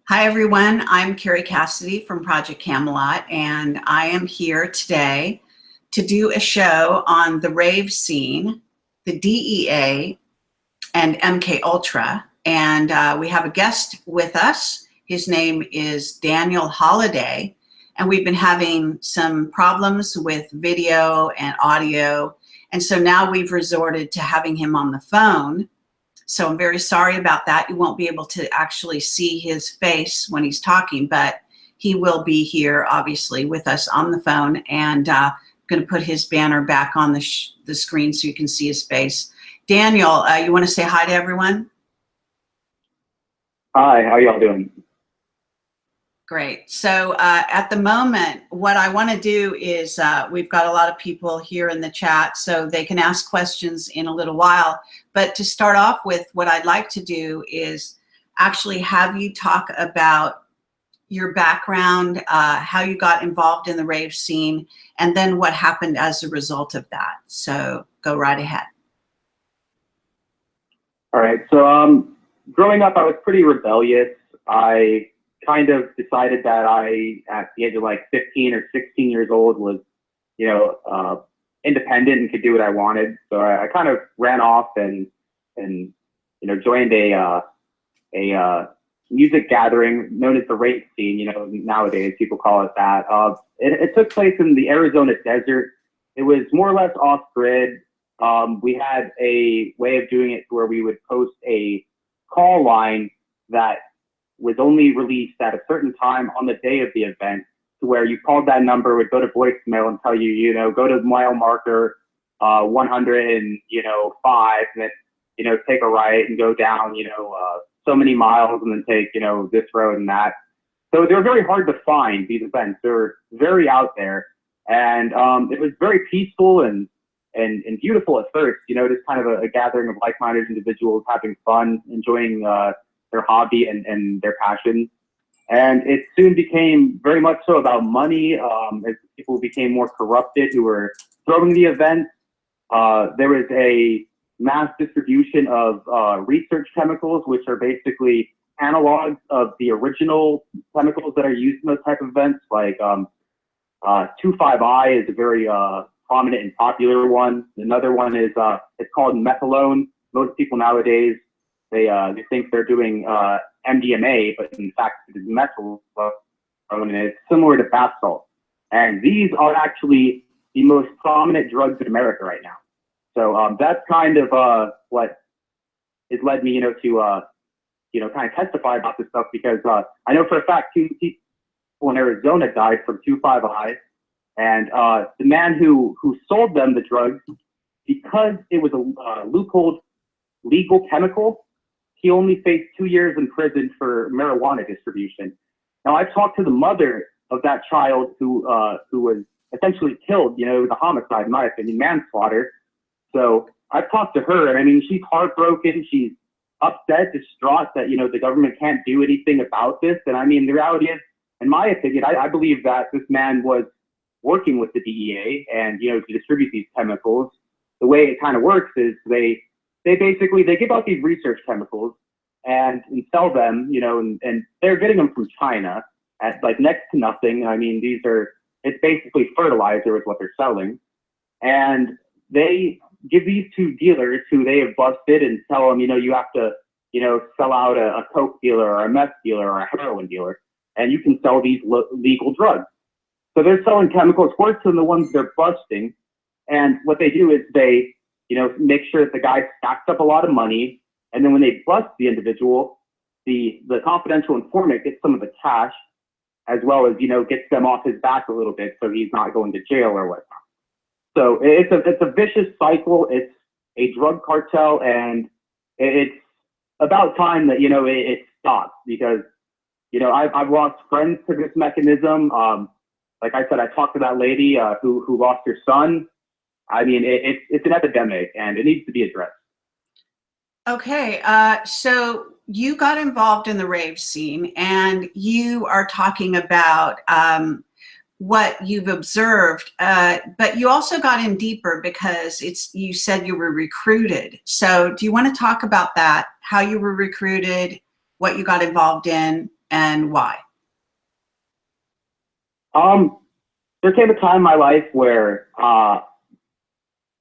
Hi everyone, I'm Carrie Cassidy from Project Camelot, and I am here today to do a show on the rave scene, the DEA, and MK Ultra. And we have a guest with us. His name is Daniel Holiday, and we've been having some problems with video and audio, and so now we've resorted to having him on the phone. So I'm very sorry about that. You won't be able to actually see his face when he's talking, but he will be here, obviously, with us on the phone. And I'm going to put his banner back on the screen so you can see his face. Daniel, you want to say hi to everyone? Hi, how y'all doing? Great. So at the moment, what I want to do is we've got a lot of people here in the chat, so they can ask questions in a little while. But to start off with, what I'd like to do is actually have you talk about your background, how you got involved in the rave scene, and then what happened as a result of that. So go right ahead. All right. So growing up, I was pretty rebellious. I kind of decided that at the age of like 15 or 16 years old, was, independent and could do what I wanted. So I kind of ran off and joined a music gathering known as the rave scene. Nowadays people call it that. It took place in the Arizona desert. It was more or less off grid. We had a way of doing it where we would post a call line that was only released at a certain time on the day of the event, to where you called that number, would go to voicemail and tell you, go to mile marker 105, and then, take a right and go down, so many miles, and then take, this road and that. So they were very hard to find, these events. They were very out there. And it was very peaceful and beautiful at first, just kind of a gathering of like-minded individuals having fun, enjoying their hobby and their passion. And it soon became very much so about money, as people became more corrupted who were throwing the events. There was a mass distribution of research chemicals, which are basically analogs of the original chemicals that are used in those type of events. Like 2,5-I is a very prominent and popular one. Another one is it's called methylone. Most people nowadays, they think they're doing MDMA, but in fact it is methyl, and it's similar to bath salt. And these are actually the most prominent drugs in America right now. So that's kind of what has led me, to kind of testify about this stuff, because I know for a fact 2 people in Arizona died from 2,5-I, and the man who sold them the drugs, because it was a loopholed legal chemical, he only faced 2 years in prison for marijuana distribution. Now, I've talked to the mother of that child who was essentially killed. It was a homicide, in my opinion, manslaughter. So I've talked to her, and I mean, she's heartbroken. She's upset, distraught that, the government can't do anything about this. And I mean, the reality is, in my opinion, I believe that this man was working with the DEA and, to distribute these chemicals. The way it kind of works is they basically give out these research chemicals and sell them, and they're getting them from China at like next to nothing. I mean, it's basically fertilizer is what they're selling. And they give these to dealers who they have busted and tell them, you have to, sell out a coke dealer or a meth dealer or a heroin dealer, and you can sell these legal drugs. So they're selling chemicals worse than the ones they're busting. And what they do is they, make sure that the guy stacks up a lot of money. And then when they bust the individual, the confidential informant gets some of the cash, as well as, gets them off his back a little bit so he's not going to jail or whatnot. So it's a vicious cycle. It's a drug cartel, and it's about time that, it stops, because, I've lost friends to this mechanism. Like I said, I talked to that lady who lost her son. I mean, it's an epidemic, and it needs to be addressed. Okay, so you got involved in the rave scene, and you are talking about what you've observed, but you also got in deeper because you said you were recruited. So do you want to talk about that, how you were recruited, what you got involved in, and why? There came a time in my life where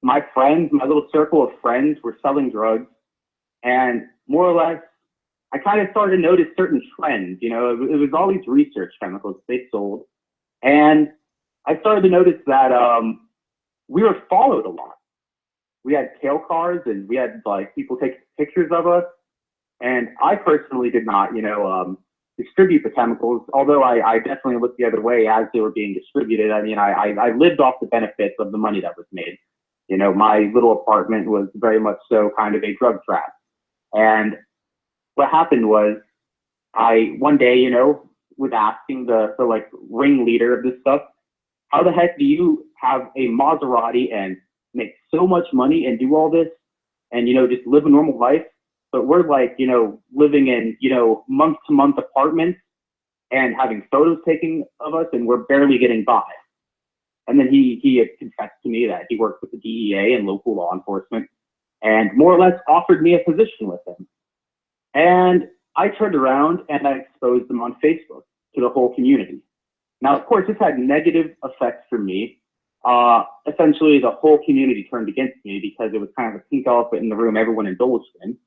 my friends, my little circle of friends, were selling drugs, and more or less, I kind of started to notice certain trends. You know, it was all these research chemicals they sold, and I started to notice that we were followed a lot. We had tail cars, and we had like people take pictures of us. And I personally did not, distribute the chemicals, although I definitely looked the other way as they were being distributed. I mean, I lived off the benefits of the money that was made. You know, my little apartment was very much so kind of a drug trap. And what happened was one day, was asking the like ringleader of this stuff, how the heck do you have a Maserati and make so much money and do all this and, just live a normal life? But we're like, living in, month to month apartments and having photos taken of us, and we're barely getting by. And then he had confessed to me that he worked with the DEA and local law enforcement and more or less offered me a position with them. And I turned around and I exposed them on Facebook to the whole community. Now, of course, this had negative effects for me. Essentially, the whole community turned against me because it was kind of a pink elephant in the room everyone indulged in.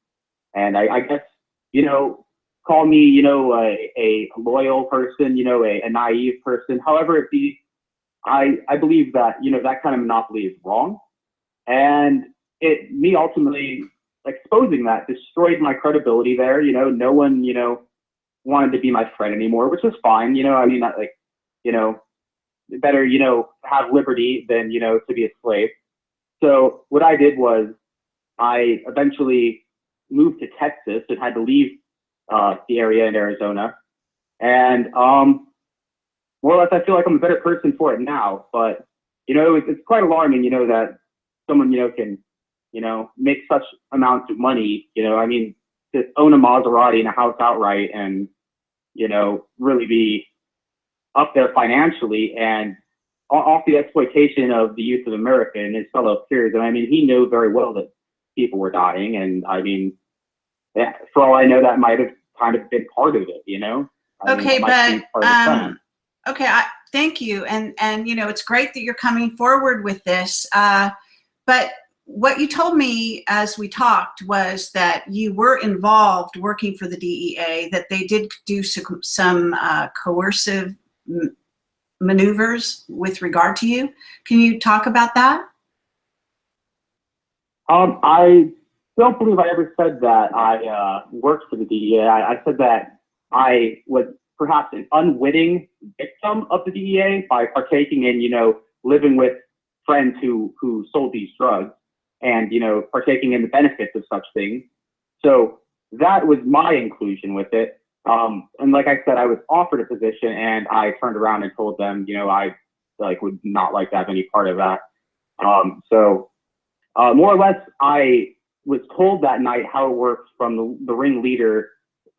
And I guess, call me, a loyal person, a naive person, however it be. I believe that, that kind of monopoly is wrong. And me ultimately exposing that destroyed my credibility there. No one, wanted to be my friend anymore, which was fine. Better, have liberty than, to be a slave. So what I did was I eventually moved to Texas and had to leave the area in Arizona. And more or less, I feel like I'm a better person for it now. But, it's quite alarming, that someone, can, make such amounts of money, to own a Maserati and a house outright and, really be up there financially and off the exploitation of the youth of America and his fellow peers. And I mean, he knew very well that people were dying. And I mean, yeah, for all I know, that might have kind of been part of it, Okay, thank you. And it's great that you're coming forward with this. But what you told me as we talked was that you were involved working for the DEA, that they did do some coercive maneuvers with regard to you. Can you talk about that? I don't believe I ever said that I worked for the DEA. I said that I was perhaps an unwitting victim of the DEA by partaking in, living with friends who sold these drugs and, partaking in the benefits of such things. So that was my inclusion with it. And like I said, I was offered a position and I turned around and told them, I would not like to have any part of that. More or less, I was told that night how it works from the ringleader.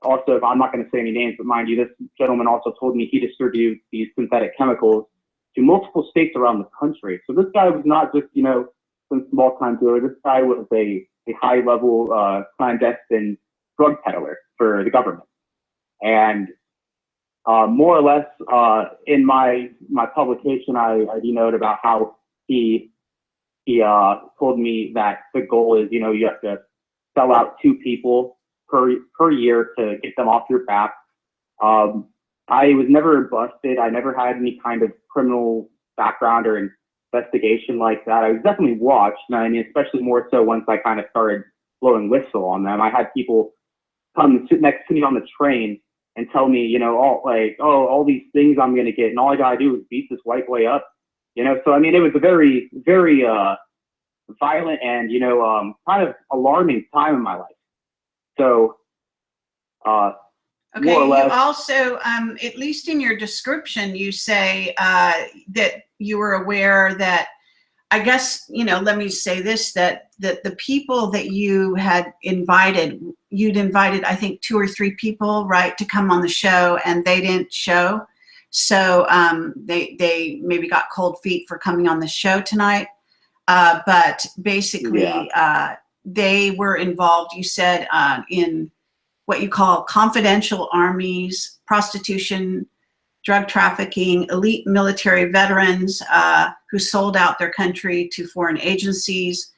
Also, I'm not going to say any names, but mind you, this gentleman also told me he distributes these synthetic chemicals to multiple states around the country. So this guy was not just, some small time dealer. This guy was a high level clandestine drug peddler for the government. And more or less, in my publication, I denote about how he told me that the goal is, you have to sell out 2 people per year to get them off your back. I was never busted. I never had any kind of criminal background or investigation like that. I was definitely watched. And I mean, especially more so once I kind of started blowing whistle on them. I had people come and sit next to me on the train and tell me, all these things I'm going to get. And all I got to do is beat this white boy up, So, I mean, it was a very, very violent and, kind of alarming time in my life. So, okay, more or less, you also, at least in your description, you say that you were aware that, I guess, let me say this, that the people that you had invited, I think 2 or 3 people, right, to come on the show, and they didn't show. So they maybe got cold feet for coming on the show tonight. But basically, yeah. They were involved, you said, in what you call confidential armies, prostitution, drug trafficking, elite military veterans who sold out their country to foreign agencies,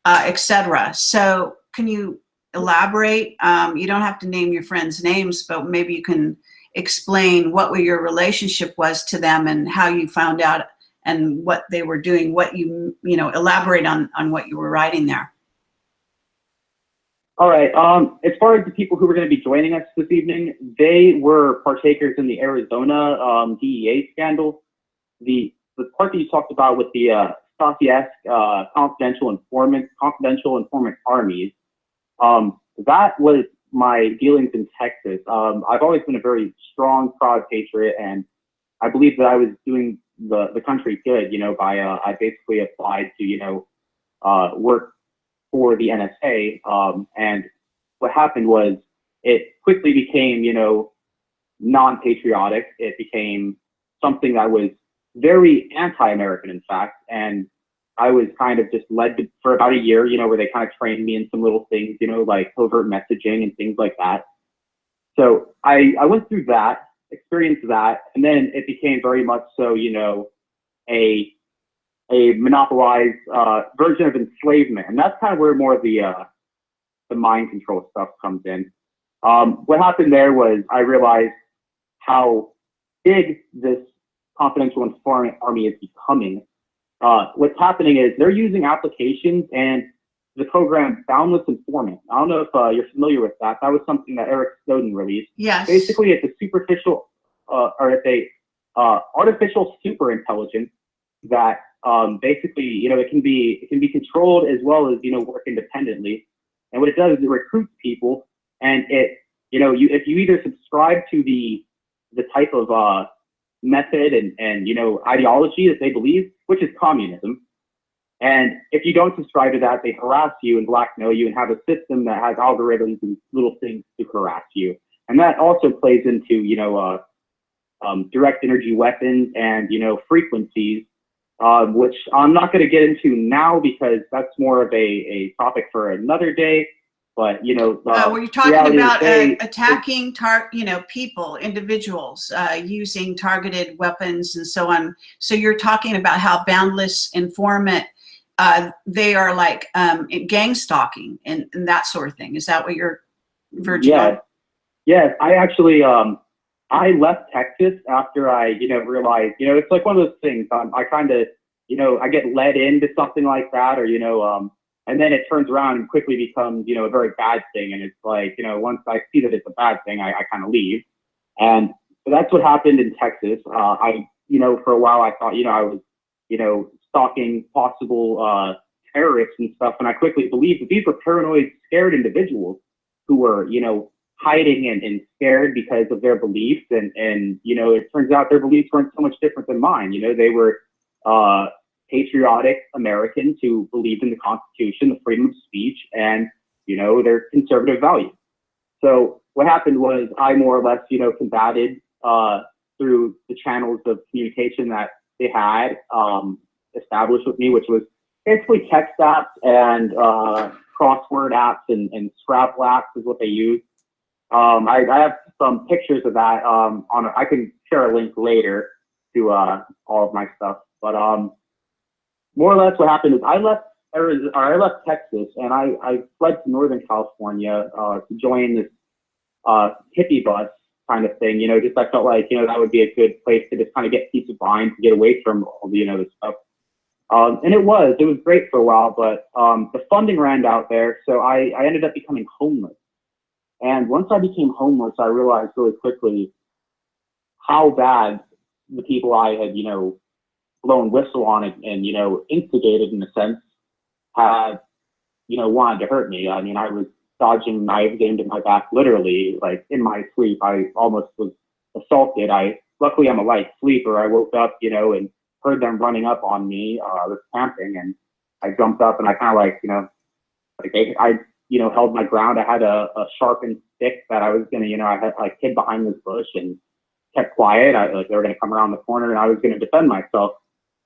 etc. So can you elaborate? You don't have to name your friends' names, but maybe you can explain what your relationship was to them and how you found out and what they were doing, what you elaborate on what you were writing there. All right. As far as the people who were going to be joining us this evening, they were partakers in the Arizona DEA scandal. The part that you talked about with the Stasi-esque confidential informant armies, that was my dealings in Texas. I've always been a very strong, proud patriot, and I believe that I was doing the country good, by I basically applied to, work for the NSA. And what happened was it quickly became, non-patriotic. It became something that was very anti-American, in fact. And I was kind of just led to, for about a year, where they kind of trained me in some little things, like covert messaging and things like that. So I went through that, experienced that, and then it became very much so, a monopolized version of enslavement. And that's kind of where more of the mind control stuff comes in. What happened there was I realized how big this confidential informant army is becoming. What's happening is they're using applications and the program Boundless Informant. I don't know if you're familiar with that. That was something that Eric Snowden released. Yes. Basically, it's a superficial, or it's a artificial super intelligence that basically, it can be controlled as well as, work independently. And what it does is it recruits people, and it, if you either subscribe to the type of method and ideology that they believe, which is communism, and if you don't subscribe to that, they harass you and blackmail you and have a system that has algorithms and little things to harass you. And that also plays into, direct energy weapons and, frequencies, which I'm not going to get into now because that's more of a topic for another day. But, were you talking about attacking people, individuals, using targeted weapons and so on? So you're talking about how Boundless Informant, they are like gang stalking and that sort of thing. Is that what you're verging on? Yes, I actually, I left Texas after I, realized, it's like one of those things. I kind of, I get led into something like that, or, and then it turns around and quickly becomes, a very bad thing. And it's like, once I see that it's a bad thing, I kind of leave. And so that's what happened in Texas. I, for a while I thought, I was, stalking possible terrorists and stuff. And I quickly believed that these were paranoid, scared individuals who were, hiding and scared because of their beliefs. And it turns out their beliefs weren't so much different than mine. They were patriotic Americans who believed in the Constitution, the freedom of speech, and, their conservative values. So what happened was I more or less, combated through the channels of communication that they had established with me, which was basically text apps and crossword apps and Scrabble apps is what they use. I have some pictures of that I can share a link later to all of my stuff. But more or less what happened is I left Texas and I fled to Northern California to join this hippie bus kind of thing. Just I felt like that would be a good place to just kind of get peace of mind, to get away from all the the stuff. And it was great for a while, but the funding ran out there, so I ended up becoming homeless. And once I became homeless, I realized really quickly how bad the people I had, blown whistle on and instigated in a sense, had, wanted to hurt me. I mean, I was dodging knives aimed at my back, literally, like in my sleep. I almost was assaulted. Luckily I'm a light sleeper. I woke up, and heard them running up on me. I was camping, and I jumped up and I kind of I held my ground. I had a sharpened stick that I was gonna, I had hid behind this bush and kept quiet. They were gonna come around the corner and I was gonna defend myself.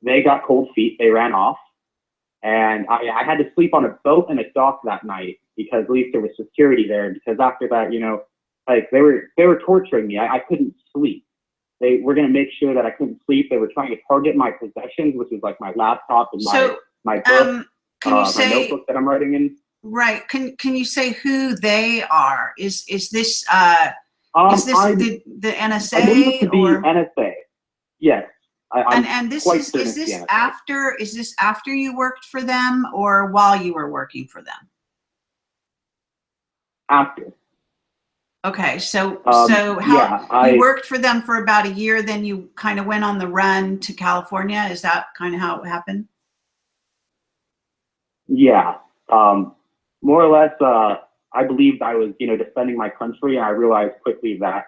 They got cold feet. They ran off, and I had to sleep on a boat and a dock that night because at least there was security there. Because after that, like they were torturing me. I couldn't sleep. They were going to make sure that I couldn't sleep. They were trying to target my possessions, which is like my laptop and my book, my notebook that I'm writing in. Right. Can you say who they are? Is this the NSA? I believe it to be NSA. Yes. And this is this after you worked for them or while you were working for them? After. Okay, so yeah, you worked for them for about a year, then you kind of went on the run to California. Is that kind of how it happened? Yeah, more or less. I believed I was, defending my country, and I realized quickly that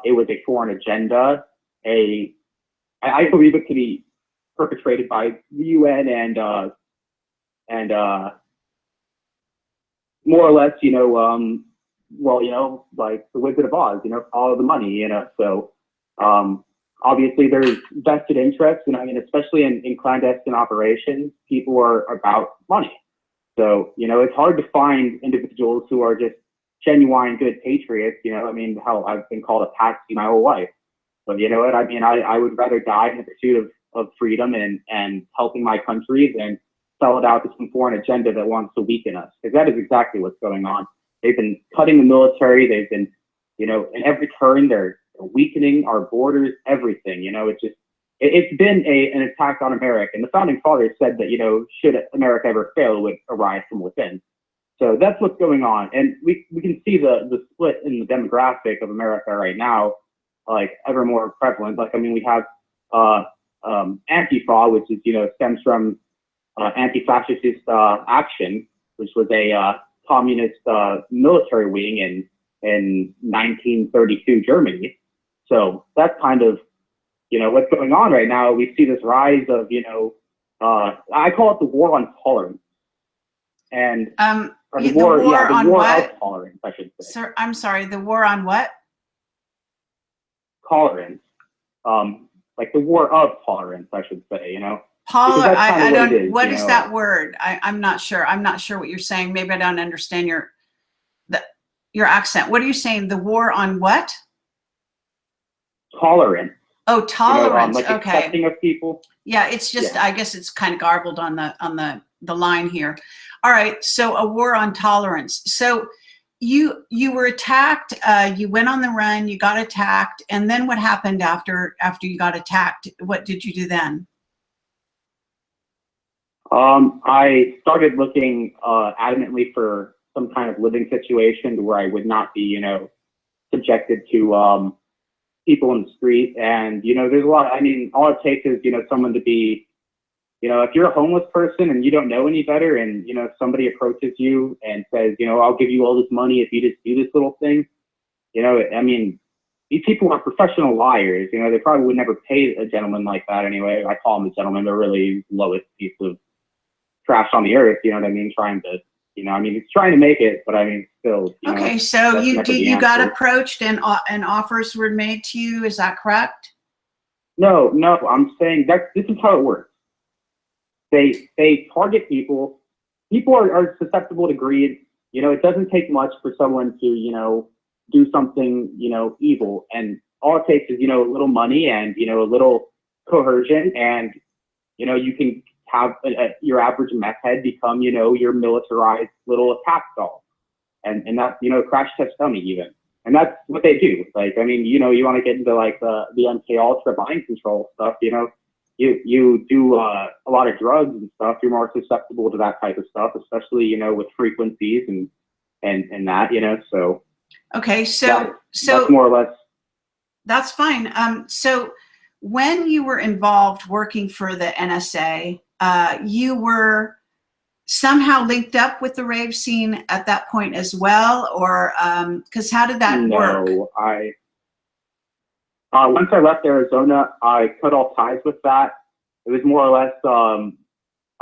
it was a foreign agenda. I believe it to be perpetrated by the UN and more or less, like the Wizard of Oz, follow the money, So obviously there's vested interest, and I mean, especially in clandestine operations, people are about money. So, it's hard to find individuals who are just genuine good patriots. I mean, hell, I've been called a patsy my whole life. But you know what? I mean, I would rather die in the pursuit of freedom and helping my country than sell it out to some foreign agenda that wants to weaken us. Because that is exactly what's going on. They've been cutting the military. They've been, in every turn, they're weakening our borders, everything. It's been an attack on America. And the founding fathers said that, should America ever fail, it would arise from within. So that's what's going on. And we can see the split in the demographic of America right now, like ever more prevalent. Like, I mean, we have Antifa, which is, stems from Anti-Fascist Action, which was a communist military wing in 1932 Germany. So that's kind of, what's going on right now. We see this rise of, I call it the war on tolerance. And the war of tolerance, I should say. Sir, I'm sorry, the war on what? Tolerance. Like the war of tolerance, I should say, I don't, what is that word? I'm not sure. I'm not sure what you're saying. Maybe I don't understand your accent. What are you saying? The war on what? Tolerance. Oh, tolerance. Like okay. Accepting of people. Yeah, it's just, I guess it's kind of garbled on the line here. All right. So a war on tolerance. So you were attacked, you went on the run, you got attacked. And then what happened after you got attacked? What did you do then? I started looking adamantly for some kind of living situation where I would not be, subjected to people in the street. And, there's a lot, I mean, all it takes is, someone to be, if you're a homeless person and you don't know any better and, somebody approaches you and says, I'll give you all this money if you just do this little thing, I mean, these people are professional liars. They probably would never pay a gentleman like that anyway. I call them a gentleman. They're really lowest piece of trash on the earth, you know what I mean? Trying to, he's trying to make it, but I mean, still. Okay, so you got approached and offers were made to you. Is that correct? No, I'm saying that this is how it works. They target people. People are susceptible to greed. It doesn't take much for someone to, do something, evil. And all it takes is, a little money and, a little coercion, and, you can have your average meth head become, your militarized little attack doll. And that's, crash test dummy even. And that's what they do. Like, I mean, you want to get into like the MK Ultra mind control stuff, you do a lot of drugs and stuff, you're more susceptible to that type of stuff, especially, with frequencies and that, so. Okay. So that's more or less. That's fine. So when you were involved working for the NSA, you were somehow linked up with the rave scene at that point as well, or because how did that work? No, once I left Arizona, I cut all ties with that. It was more or less,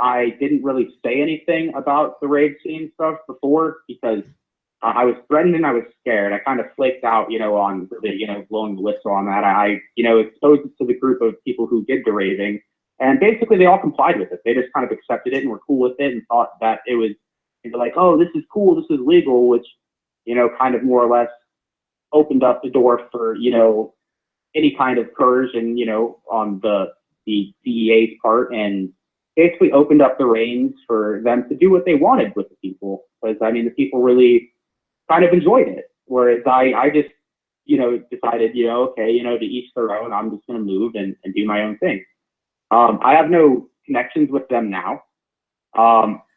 I didn't really say anything about the rave scene stuff before because I was threatened and I was scared. I kind of flaked out, on really, blowing the whistle on that. I exposed it to the group of people who did the raving, and basically they all complied with it. They just kind of accepted it and were cool with it and thought that it was like, oh, this is cool, this is legal, which, kind of more or less opened up the door for, you know, any kind of coercion, you know, on the DEA's part, and basically opened up the reins for them to do what they wanted with the people. Because, I mean, the people really kind of enjoyed it. Whereas I just, you know, decided, you know, okay, you know, to each their own, I'm just going to move and do my own thing. I have no connections with them now,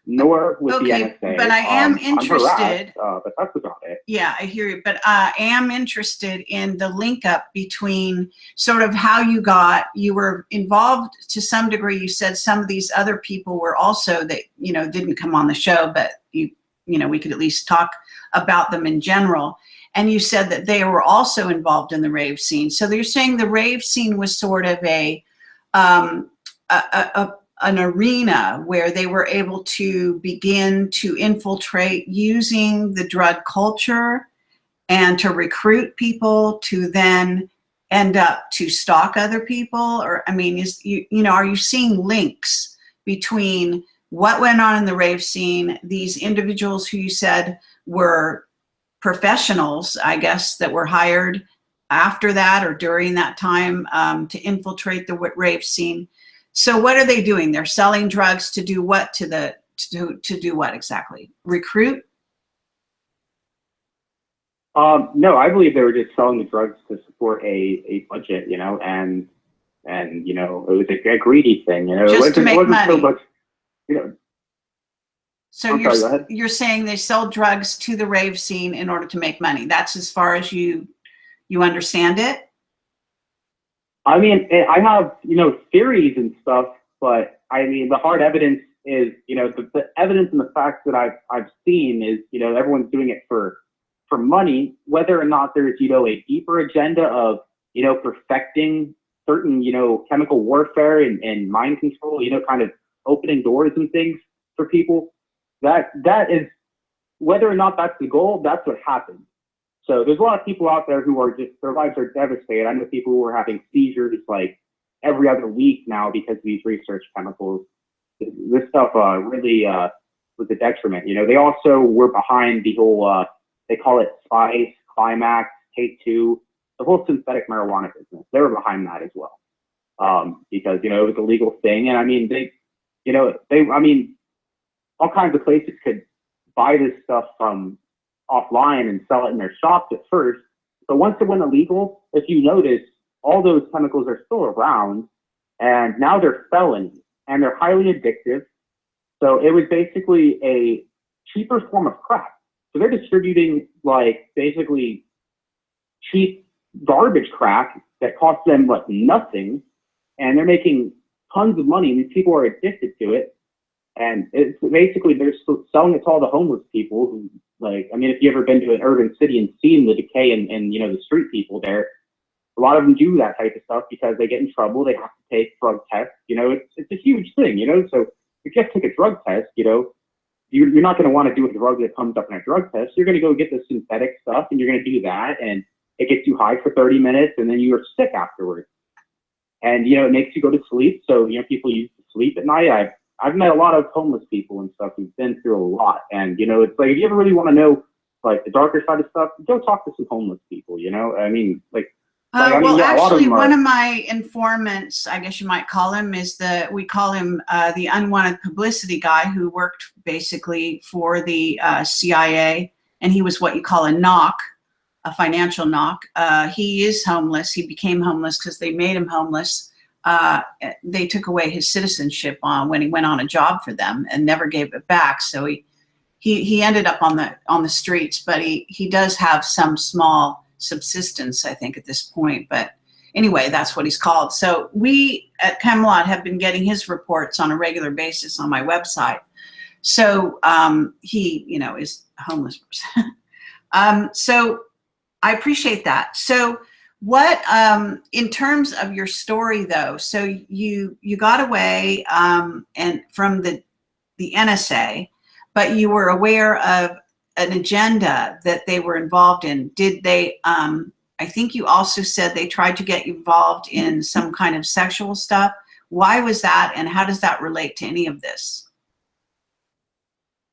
nor with the NSA. But I am interested. But that's about it. Yeah, I hear you. But I am interested in the link up between sort of how you were involved to some degree. You said some of these other people were also that, you know, didn't come on the show, but you know, we could at least talk about them in general. And you said that they were also involved in the rave scene. So you're saying the rave scene was sort of an arena where they were able to begin to infiltrate using the drug culture and to recruit people to then end up to stalk other people? Or, I mean, you know, are you seeing links between what went on in the rave scene, these individuals who you said were professionals, I guess, that were hired after that or during that time to infiltrate the rave scene? So what are they doing? They're selling drugs to do what to do what exactly? Recruit? No, I believe they were just selling the drugs to support a budget, you know, and you know, it was a greedy thing, you know. Just to make money. So much, you know. So you're saying they sell drugs to the rave scene in order to make money. That's as far as you understand it? I mean, I have, you know, theories and stuff, but I mean, the hard evidence is, you know, the evidence and the facts that I've seen is, you know, everyone's doing it for money, whether or not there's, you know, a deeper agenda of, you know, perfecting certain, you know, chemical warfare and mind control, you know, kind of opening doors and things for people. That is, whether or not that's the goal, that's what happens. So there's a lot of people out there who are just, their lives are devastated. I know people who are having seizures like every other week now because of these research chemicals. This stuff really was a detriment. You know, they also were behind the whole, they call it Spice, Climax, Take Two, the whole synthetic marijuana business. They were behind that as well. Because, you know, it was a legal thing. And I mean, I mean, all kinds of places could buy this stuff from offline and sell it in their shops at first. But once it went illegal, if you notice, all those chemicals are still around, and now they're felonies, and they're highly addictive. So it was basically a cheaper form of crack. So they're distributing like basically cheap garbage crack that costs them like nothing, and they're making tons of money. These people are addicted to it. And it's basically, they're selling it to all the homeless people who, like, I mean, if you've ever been to an urban city and seen the decay and you know, the street people there, a lot of them do that type of stuff because they get in trouble. They have to take drug tests. You know, it's a huge thing, you know. So if you have to take a drug test, you know, you're not going to want to do a drug that comes up in a drug test. You're going to go get the synthetic stuff and you're going to do that. And it gets you high for 30 minutes and then you're sick afterwards. And, you know, it makes you go to sleep. So, you know, people used to sleep at night. I've met a lot of homeless people and stuff who've been through a lot. And, you know, it's like, if you ever really want to know, like, the darker side of stuff, go talk to some homeless people, you know? I mean, actually, one of my informants, I guess you might call him, we call him the unwanted publicity guy who worked basically for the CIA. And he was what you call a knock, a financial knock. He is homeless. He became homeless because they made him homeless. They took away his citizenship when he went on a job for them and never gave it back. So he ended up on the streets, but he does have some small subsistence, I think, at this point. But anyway, that's what he's called. So we at Camelot have been getting his reports on a regular basis on my website. So he, you know, is a homeless person. So I appreciate that. So what, in terms of your story though, so you got away and from the NSA, but you were aware of an agenda that they were involved in. Did they, I think you also said they tried to get you involved in some kind of sexual stuff. Why was that, and how does that relate to any of this?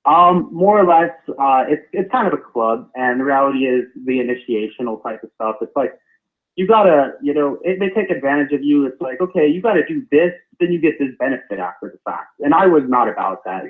More or less, it's kind of a club, and the reality is the initiational type of stuff. It's like you gotta, they take advantage of you. It's like, okay, you gotta do this, then you get this benefit after the fact. And I was not about that,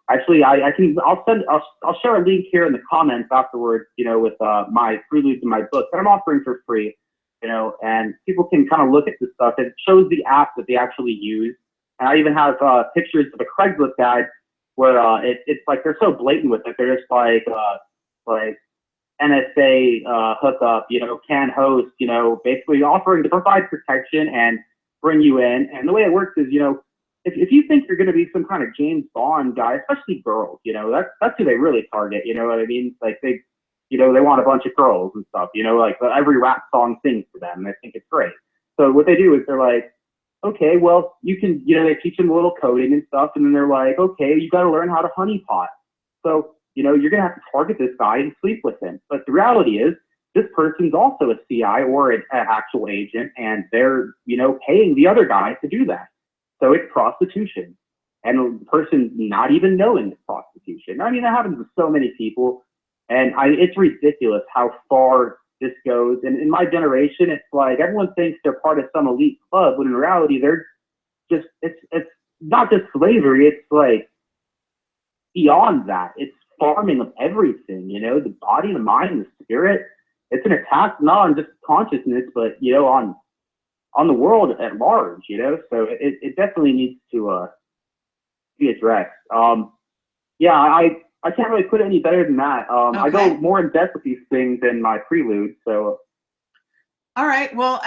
Actually, I'll share a link here in the comments afterwards, with my preludes in my book that I'm offering for free, and people can kind of look at this stuff. It shows the app that they actually use, and I even have pictures of a Craigslist guide where it's like they're so blatant with it. They're just like NSA hookup, can host, basically offering to provide protection and bring you in. And the way it works is, if you think you're going to be some kind of James Bond guy, especially girls, that's who they really target. You know what I mean? Like they want a bunch of girls and stuff. Like every rap song sings to them. And they think it's great. So what they do is they're like, okay, well, you can, they teach them a little coding and stuff, and then they're like, okay, you got to learn how to honeypot. So, you're going to have to target this guy and sleep with him. But the reality is, this person's also a CI or an actual agent, and they're, paying the other guy to do that. So it's prostitution. And the person's not even knowing it's prostitution. I mean, that happens with so many people, and it's ridiculous how far this goes. And in my generation, it's like everyone thinks they're part of some elite club, when in reality, they're just, it's not just slavery, it's like beyond that. It's farming of everything, the body, the mind, the spirit. It's an attack not on just consciousness, but, on the world at large, so it definitely needs to be addressed. I can't really put it any better than that. Okay. I go more in depth with these things in my prelude. So. All right. Well,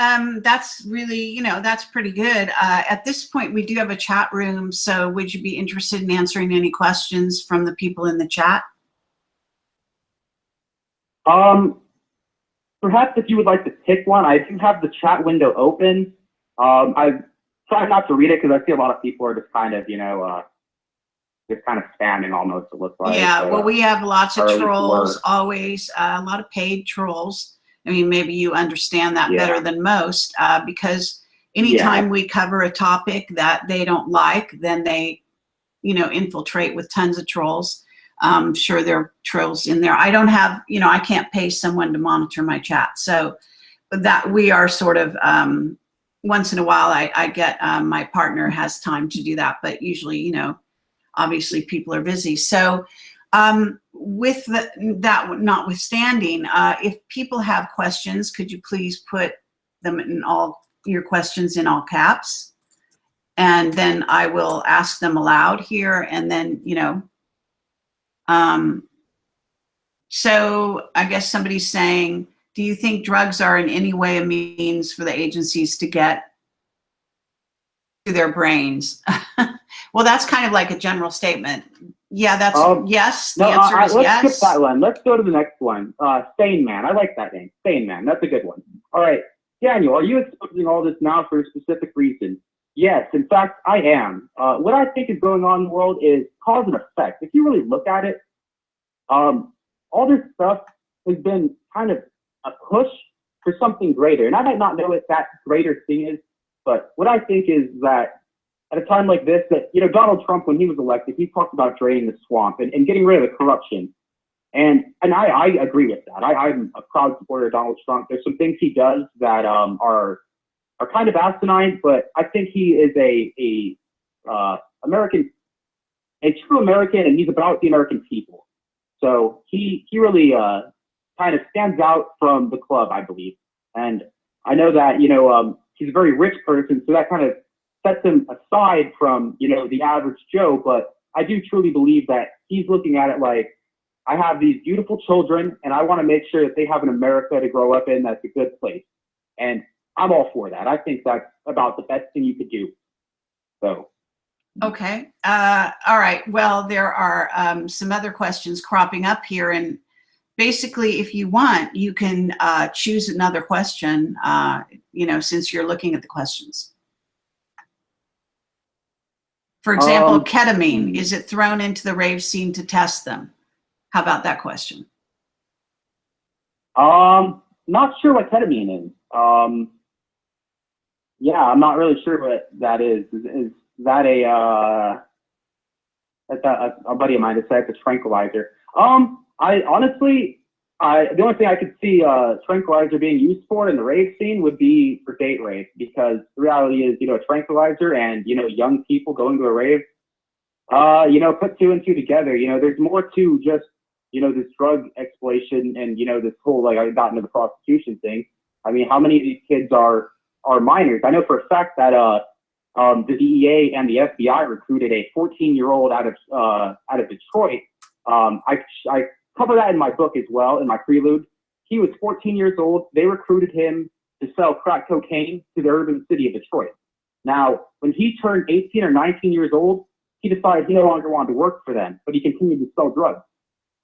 that's really, that's pretty good. At this point, we do have a chat room. So would you be interested in answering any questions from the people in the chat? Perhaps if you would like to pick one, I do have the chat window open. I try not to read it because I see a lot of people are just kind of, just kind of spamming almost, it looks like. Yeah, well, we have lots of trolls, always, a lot of paid trolls. I mean, maybe you understand that better than most, because anytime we cover a topic that they don't like, then they, infiltrate with tons of trolls. Sure, there are trolls in there. I don't have, I can't pay someone to monitor my chat. So that we are sort of, once in a while, I get, my partner has time to do that, but usually, obviously people are busy. So with that notwithstanding, if people have questions, could you please put them in your questions in all caps? And then I will ask them aloud here. And then, so I guess somebody's saying, do you think drugs are in any way a means for the agencies to get to their brains? Well, that's kind of like a general statement. Yeah, that's yes. The answer is yes. Let's skip that one. Let's go to the next one. Sane Man. I like that name. Sane Man. That's a good one. All right. Daniel, are you exposing all this now for a specific reason? Yes. In fact, I am. What I think is going on in the world is cause and effect. If you really look at it, all this stuff has been kind of a push for something greater. And I might not know what that greater thing is, but what I think is that at a time like this, that, Donald Trump, when he was elected, he talked about draining the swamp and getting rid of the corruption. And I agree with that. I'm a proud supporter of Donald Trump. There's some things he does that are kind of asinine, but I think he is a true American, and he's about the American people. So he really kind of stands out from the club, I believe. And I know that, he's a very rich person, so that kind of sets him aside from, the average Joe. But I do truly believe that he's looking at it like, I have these beautiful children, and I want to make sure that they have an America to grow up in that's a good place. And I'm all for that. I think that's about the best thing you could do. So. Okay. All right. Well, there are some other questions cropping up here. And basically, if you want, you can choose another question, since you're looking at the questions. For example, ketamine, is it thrown into the rave scene to test them? How about that question? Not sure what ketamine is. Yeah, I'm not really sure what that is. Is that a a buddy of mine that said it's a tranquilizer. I honestly, the only thing I could see tranquilizer being used for in the rave scene would be for date rape, because the reality is, a tranquilizer and, young people going to a rave, put two and two together. There's more to just, this drug exploitation and, this whole, like, I got into the prostitution thing. I mean, how many of these kids are minors? I know for a fact that the DEA and the FBI recruited a 14-year-old out of Detroit. I cover that in my book as well, in my prelude. He was 14 years old. They recruited him to sell crack cocaine to the urban city of Detroit. Now, when he turned 18 or 19 years old, he decided he no longer wanted to work for them, but he continued to sell drugs.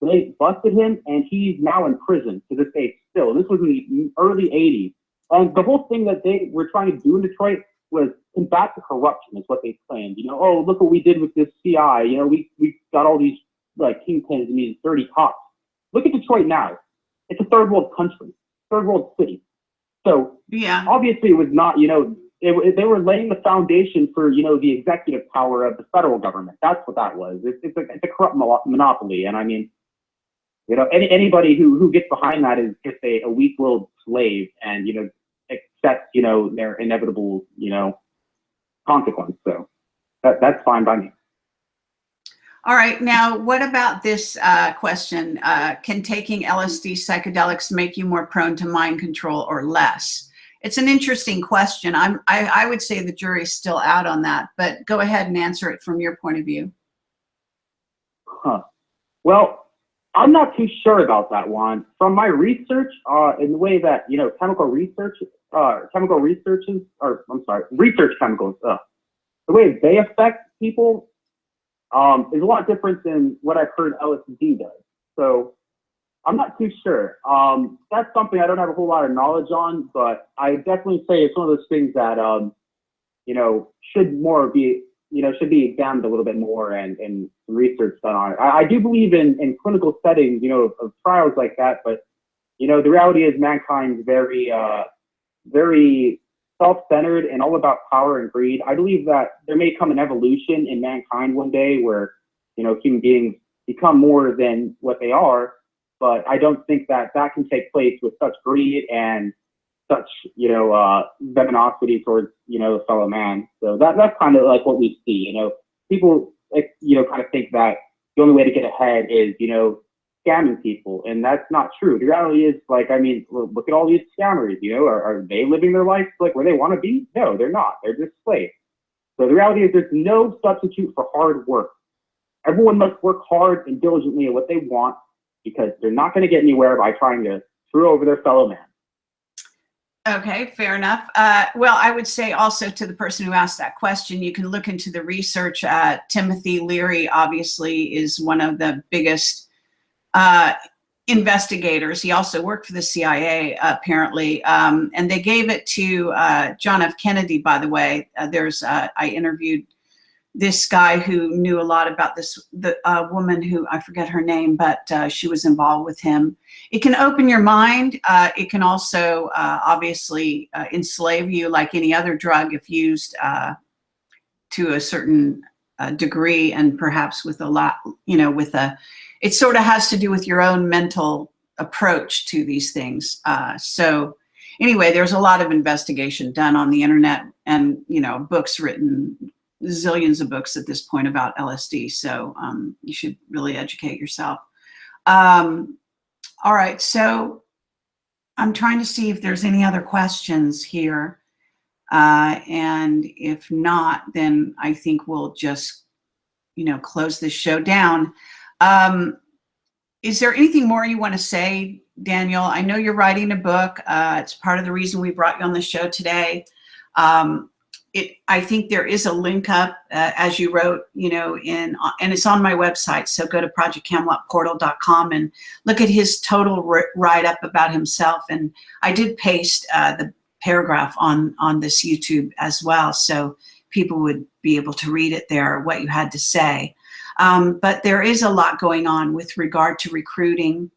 So they busted him, and he's now in prison to this day still. This was in the early 80s. And the whole thing that they were trying to do in Detroit was combat the corruption, is what they claimed. Oh, look what we did with this CI. We got all these like kingpins and these dirty cops. Look at Detroit now. It's a third world country, third world city. So yeah, obviously it was not, they were laying the foundation for, the executive power of the federal government. That's what that was. It's a corrupt monopoly. And I mean, anybody who gets behind that is just a weak-willed slave and, accepts, their inevitable, consequence. So that's fine by me. All right. Now, what about this question? Can taking LSD psychedelics make you more prone to mind control or less? It's an interesting question. I would say the jury's still out on that, but go ahead and answer it from your point of view. Well, I'm not too sure about that one. From my research, in the way that, research chemicals, the way they affect people, is a lot different than what I've heard LSD does. So I'm not too sure. That's something I don't have a whole lot of knowledge on, but I definitely say it's one of those things that, should be examined a little bit more and some research done on it. I do believe in clinical settings, of trials like that, but, the reality is mankind's very, very self-centered and all about power and greed. I believe that there may come an evolution in mankind one day where, human beings become more than what they are, but I don't think that can take place with such greed and such, venomosity towards, a fellow man. So that's kind of like what we see, people, kind of think that the only way to get ahead is, scamming people. And that's not true. The reality is, look at all these scammers, are they living their life like where they want to be? No, they're not. They're just slaves. So the reality is there's no substitute for hard work. Everyone must work hard and diligently at what they want, because they're not going to get anywhere by trying to screw over their fellow man. Okay, fair enough. Well, I would say also to the person who asked that question, you can look into the research. Timothy Leary obviously is one of the biggest investigators. He also worked for the CIA, apparently, and they gave it to John F. Kennedy, by the way. I interviewed this guy who knew a lot about the woman who, I forget her name, but she was involved with him. It can open your mind. It can also obviously enslave you like any other drug if used to a certain degree, and perhaps with a lot, it sort of has to do with your own mental approach to these things. So anyway, there's a lot of investigation done on the internet and, books written, zillions of books at this point about LSD. So you should really educate yourself. All right. So I'm trying to see if there's any other questions here. And if not, then I think we'll just, close this show down. Is there anything more you want to say, Daniel? I know you're writing a book. It's part of the reason we brought you on the show today. I think there is a link up, as you wrote, and it's on my website. So go to projectcamelotportal.com and look at his total write-up about himself. And I did paste the paragraph on this YouTube as well, so people would be able to read it there, what you had to say. But there is a lot going on with regard to recruiting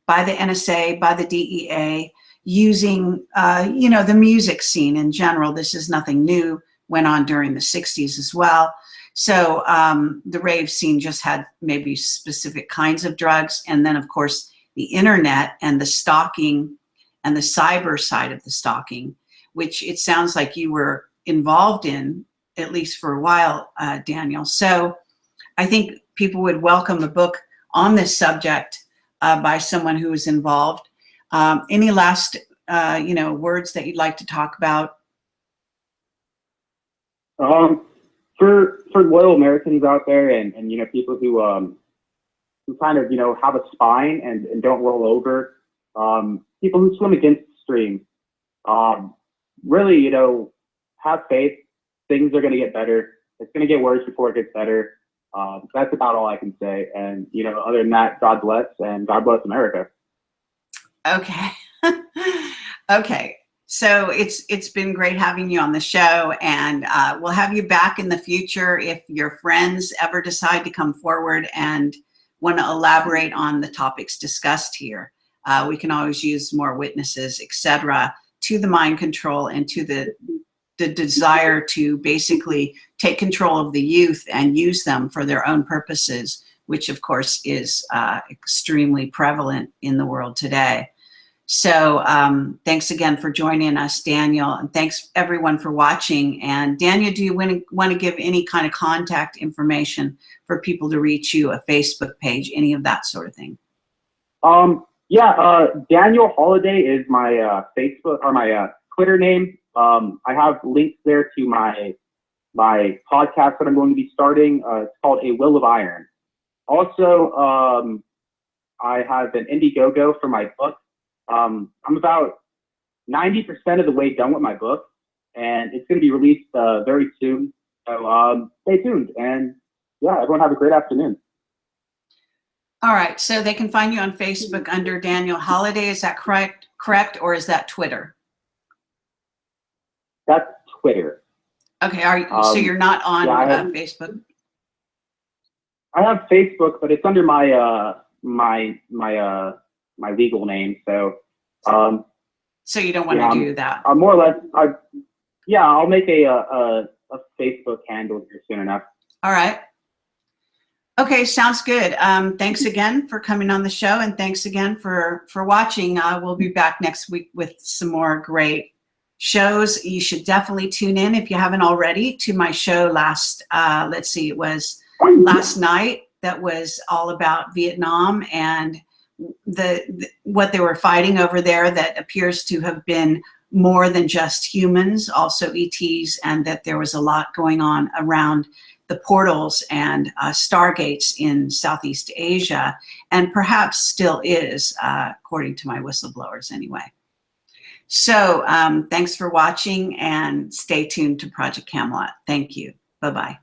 by the NSA, by the DEA, using, the music scene in general. This is nothing new, went on during the 60s as well. So the rave scene just had maybe specific kinds of drugs. And then, of course, the internet and the stalking and the cyber side of the stalking, which it sounds like you were involved in, at least for a while, Daniel. So I think people would welcome a book on this subject by someone who is involved. Any last, words that you'd like to talk about? For loyal Americans out there, and people who kind of have a spine and don't roll over, people who swim against the stream, really have faith. Things are going to get better. It's going to get worse before it gets better. That's about all I can say. And other than that, God bless, and God bless America. Okay. Okay. So it's been great having you on the show, and we'll have you back in the future if your friends ever decide to come forward and want to elaborate on the topics discussed here. We can always use more witnesses, etc., to the mind control and to the desire to basically take control of the youth and use them for their own purposes, which of course is extremely prevalent in the world today. So thanks again for joining us, Daniel, and thanks everyone for watching. And Daniel, do you want to give any kind of contact information for people to reach you, a Facebook page, any of that sort of thing? Daniel Holiday is my Facebook or my Twitter name. I have links there to my podcast that I'm going to be starting. It's called A Will of Iron. Also, I have an Indiegogo for my book. I'm about 90% of the way done with my book, and it's going to be released very soon. So stay tuned, and yeah, everyone have a great afternoon. All right, so they can find you on Facebook under Daniel Holiday. Is that correct, or is that Twitter? That's Twitter. Okay, so you're not on Facebook? I have Facebook, but it's under my my legal name. So so you don't want to do that? More or less, I'll make a Facebook handle here soon enough. All right. Okay, sounds good. Thanks again for coming on the show, and thanks again for watching. We'll be back next week with some more great shows. You should definitely tune in if you haven't already to my show last night that was all about Vietnam and what they were fighting over there, that appears to have been more than just humans, also ETs, and that there was a lot going on around the portals and stargates in Southeast Asia, and perhaps still is, according to my whistleblowers anyway. So thanks for watching, and stay tuned to Project Camelot. Thank you. Bye-bye.